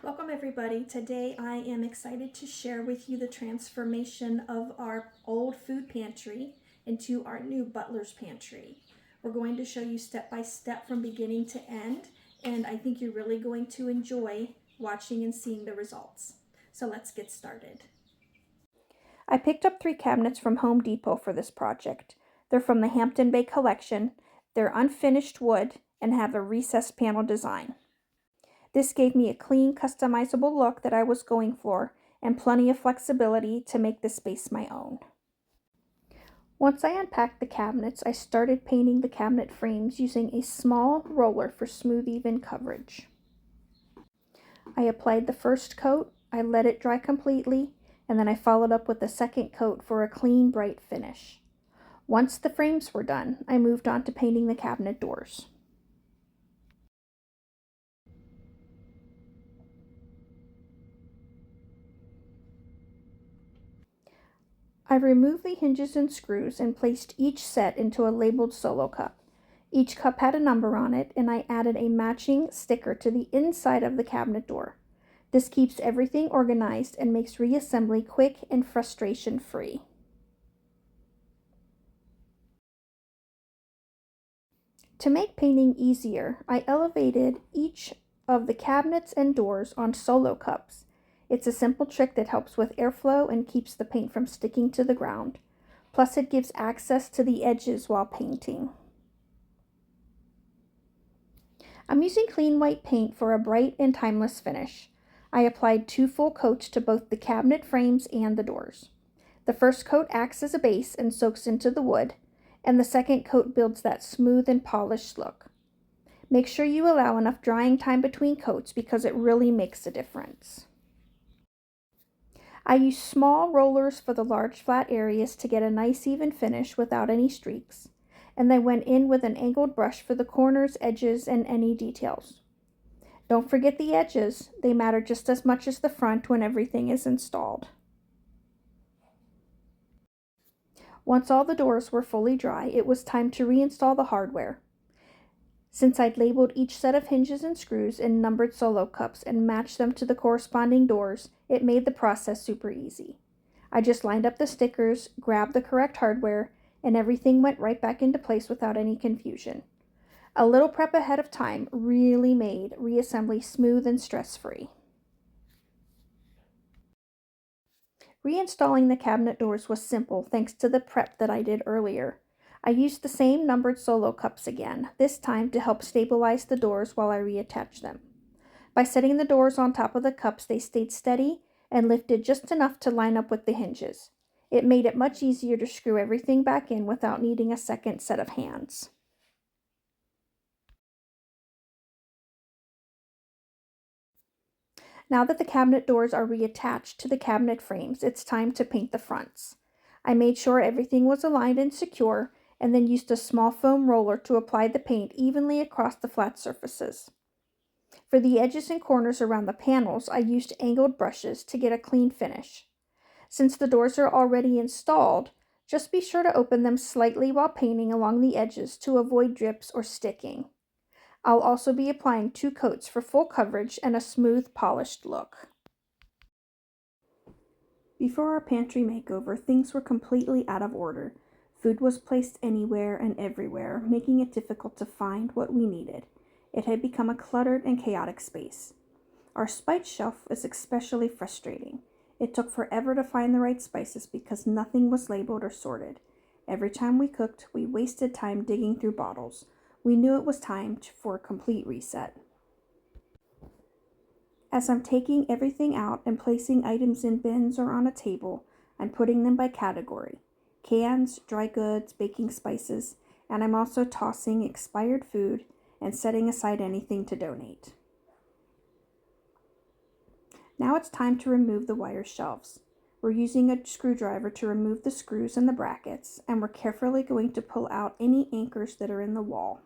Welcome everybody. Today I am excited to share with you the transformation of our old food pantry into our new Butler's pantry. We're going to show you step by step from beginning to end, and I think you're really going to enjoy watching and seeing the results. So let's get started. I picked up 3 cabinets from Home Depot for this project. They're from the Hampton Bay collection. They're unfinished wood and have a recessed panel design. This gave me a clean, customizable look that I was going for, and plenty of flexibility to make the space my own. Once I unpacked the cabinets, I started painting the cabinet frames using a small roller for smooth, even coverage. I applied the first coat, I let it dry completely, and then I followed up with the second coat for a clean, bright finish. Once the frames were done, I moved on to painting the cabinet doors. I removed the hinges and screws and placed each set into a labeled solo cup. Each cup had a number on it, and I added a matching sticker to the inside of the cabinet door. This keeps everything organized and makes reassembly quick and frustration-free. To make painting easier, I elevated each of the cabinets and doors on solo cups. It's a simple trick that helps with airflow and keeps the paint from sticking to the ground. Plus, it gives access to the edges while painting. I'm using clean white paint for a bright and timeless finish. I applied 2 full coats to both the cabinet frames and the doors. The first coat acts as a base and soaks into the wood, and the second coat builds that smooth and polished look. Make sure you allow enough drying time between coats because it really makes a difference. I used small rollers for the large flat areas to get a nice even finish without any streaks, and I went in with an angled brush for the corners, edges, and any details. Don't forget the edges, they matter just as much as the front when everything is installed. Once all the doors were fully dry, it was time to reinstall the hardware. Since I'd labeled each set of hinges and screws in numbered solo cups and matched them to the corresponding doors, it made the process super easy. I just lined up the stickers, grabbed the correct hardware, and everything went right back into place without any confusion. A little prep ahead of time really made reassembly smooth and stress-free. Reinstalling the cabinet doors was simple thanks to the prep that I did earlier. I used the same numbered solo cups again, this time to help stabilize the doors while I reattach them. By setting the doors on top of the cups, they stayed steady and lifted just enough to line up with the hinges. It made it much easier to screw everything back in without needing a second set of hands. Now that the cabinet doors are reattached to the cabinet frames, it's time to paint the fronts. I made sure everything was aligned and secure, and then used a small foam roller to apply the paint evenly across the flat surfaces. For the edges and corners around the panels, I used angled brushes to get a clean finish. Since the doors are already installed, just be sure to open them slightly while painting along the edges to avoid drips or sticking. I'll also be applying 2 coats for full coverage and a smooth, polished look. Before our pantry makeover, things were completely out of order. Food was placed anywhere and everywhere, making it difficult to find what we needed. It had become a cluttered and chaotic space. Our spice shelf was especially frustrating. It took forever to find the right spices because nothing was labeled or sorted. Every time we cooked, we wasted time digging through bottles. We knew it was time for a complete reset. As I'm taking everything out and placing items in bins or on a table, I'm putting them by category: cans, dry goods, baking spices, and I'm also tossing expired food and setting aside anything to donate. Now it's time to remove the wire shelves. We're using a screwdriver to remove the screws and the brackets, and we're carefully going to pull out any anchors that are in the wall.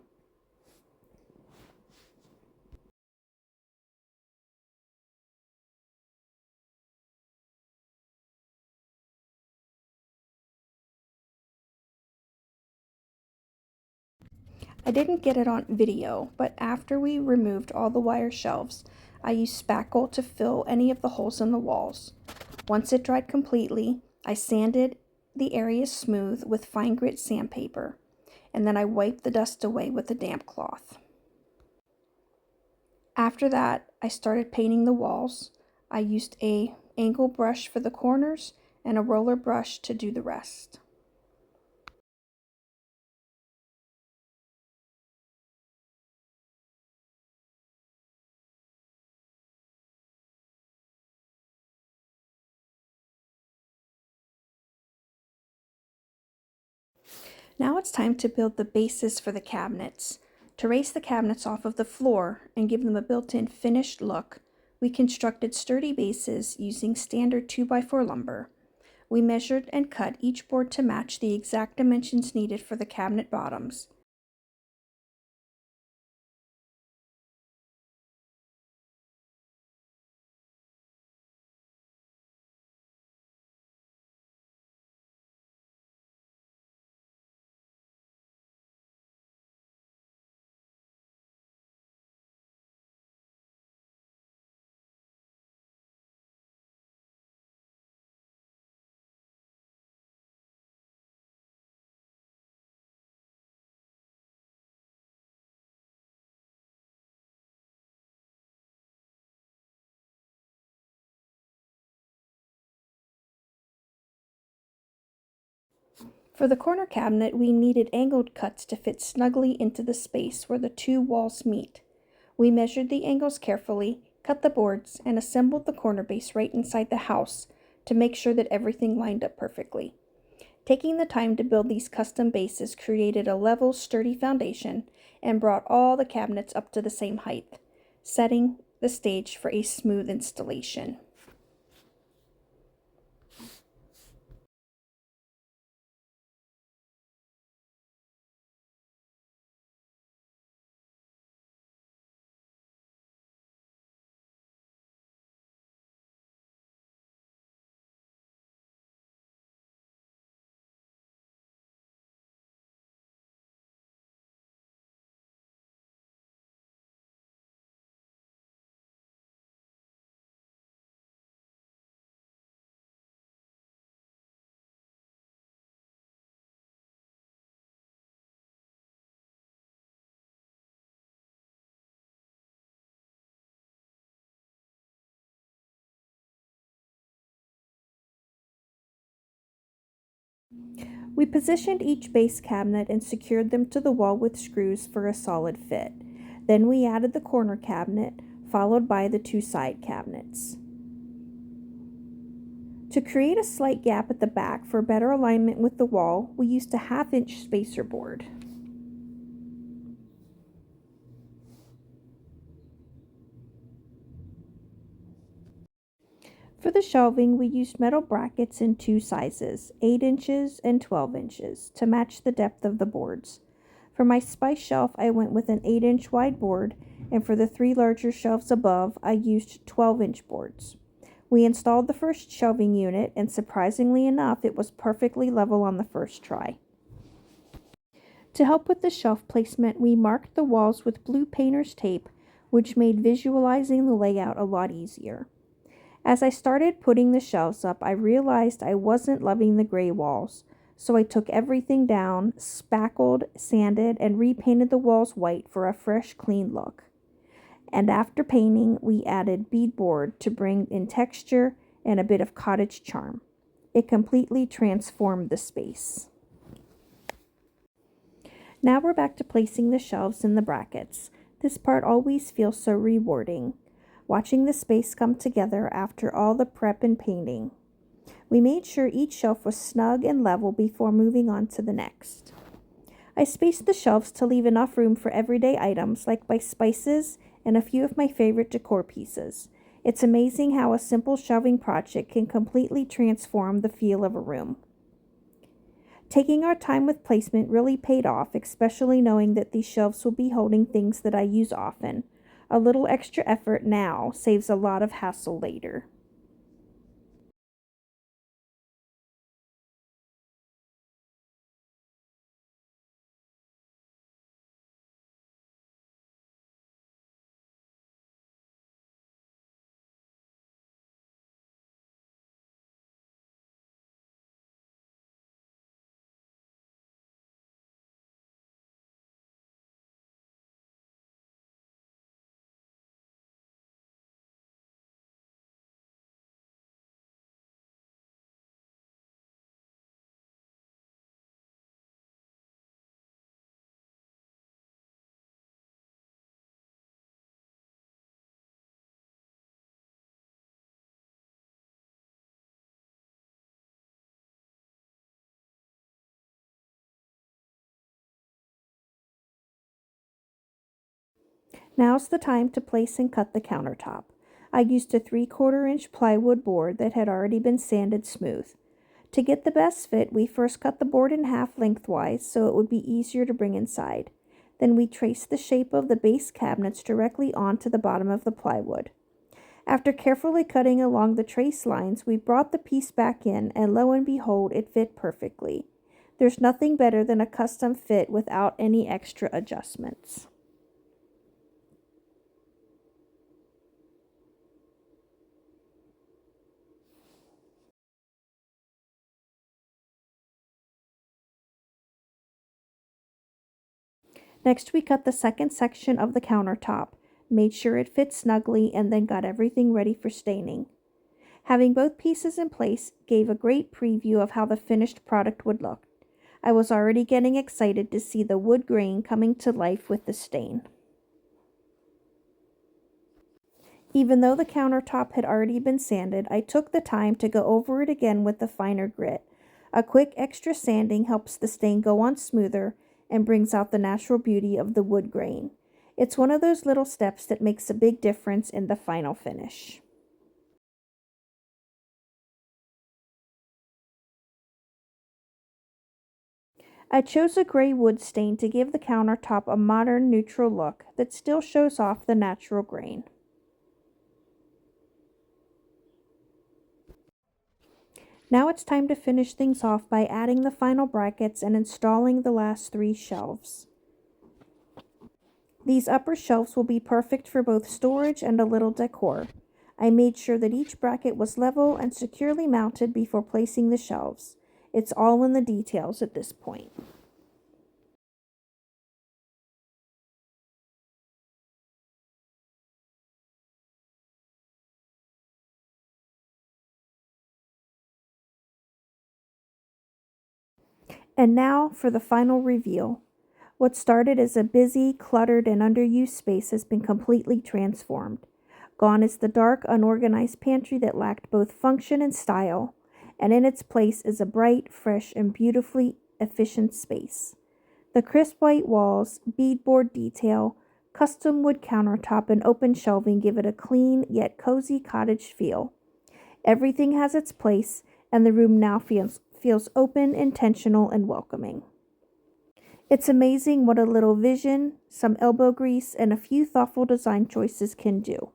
I didn't get it on video, but after we removed all the wire shelves, I used spackle to fill any of the holes in the walls. Once it dried completely, I sanded the area smooth with fine grit sandpaper, and then I wiped the dust away with a damp cloth. After that, I started painting the walls. I used a angle brush for the corners and a roller brush to do the rest. Now it's time to build the bases for the cabinets. To raise the cabinets off of the floor and give them a built-in finished look, we constructed sturdy bases using standard 2x4 lumber. We measured and cut each board to match the exact dimensions needed for the cabinet bottoms. For the corner cabinet, we needed angled cuts to fit snugly into the space where the two walls meet. We measured the angles carefully, cut the boards, and assembled the corner base right inside the house to make sure that everything lined up perfectly. Taking the time to build these custom bases created a level, sturdy foundation and brought all the cabinets up to the same height, setting the stage for a smooth installation. We positioned each base cabinet and secured them to the wall with screws for a solid fit. Then we added the corner cabinet, followed by the two side cabinets. To create a slight gap at the back for better alignment with the wall, we used a 1/2-inch spacer board. For the shelving, we used metal brackets in two sizes, 8 inches and 12 inches, to match the depth of the boards. For my spice shelf, I went with an 8-inch wide board, and for the three larger shelves above, I used 12-inch boards. We installed the first shelving unit, and surprisingly enough, it was perfectly level on the first try. To help with the shelf placement, we marked the walls with blue painter's tape, which made visualizing the layout a lot easier. As I started putting the shelves up, I realized I wasn't loving the gray walls, so I took everything down, spackled, sanded, and repainted the walls white for a fresh, clean look. And after painting, we added beadboard to bring in texture and a bit of cottage charm. It completely transformed the space. Now we're back to placing the shelves in the brackets. This part always feels so rewarding, watching the space come together after all the prep and painting. We made sure each shelf was snug and level before moving on to the next. I spaced the shelves to leave enough room for everyday items like my spices and a few of my favorite decor pieces. It's amazing how a simple shelving project can completely transform the feel of a room. Taking our time with placement really paid off, especially knowing that these shelves will be holding things that I use often. A little extra effort now saves a lot of hassle later. Now's the time to place and cut the countertop. I used a 3/4 inch plywood board that had already been sanded smooth. To get the best fit, we first cut the board in half lengthwise so it would be easier to bring inside. Then we traced the shape of the base cabinets directly onto the bottom of the plywood. After carefully cutting along the trace lines, we brought the piece back in, and lo and behold, it fit perfectly. There's nothing better than a custom fit without any extra adjustments. Next, we cut the second section of the countertop, made sure it fit snugly, and then got everything ready for staining. Having both pieces in place gave a great preview of how the finished product would look. I was already getting excited to see the wood grain coming to life with the stain. Even though the countertop had already been sanded, I took the time to go over it again with the finer grit. A quick extra sanding helps the stain go on smoother and brings out the natural beauty of the wood grain. It's one of those little steps that makes a big difference in the final finish. I chose a gray wood stain to give the countertop a modern neutral look that still shows off the natural grain. Now it's time to finish things off by adding the final brackets and installing the last 3 shelves. These upper shelves will be perfect for both storage and a little decor. I made sure that each bracket was level and securely mounted before placing the shelves. It's all in the details at this point. And now for the final reveal. What started as a busy, cluttered, and underused space has been completely transformed. Gone is the dark, unorganized pantry that lacked both function and style, and in its place is a bright, fresh, and beautifully efficient space. The crisp white walls, beadboard detail, custom wood countertop, and open shelving give it a clean yet cozy cottage feel. Everything has its place, and the room now feels open, intentional, and welcoming. It's amazing what a little vision, some elbow grease, and a few thoughtful design choices can do.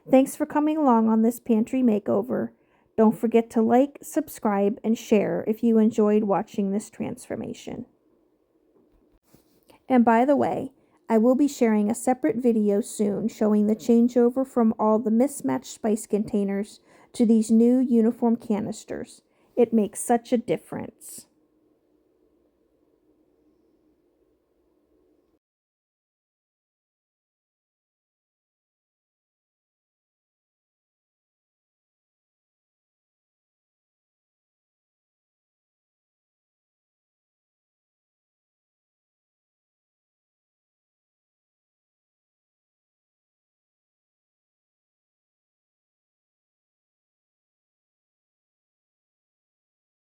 Thanks for coming along on this pantry makeover. Don't forget to like, subscribe, and share if you enjoyed watching this transformation. And by the way, I will be sharing a separate video soon showing the changeover from all the mismatched spice containers to these new uniform canisters. It makes such a difference.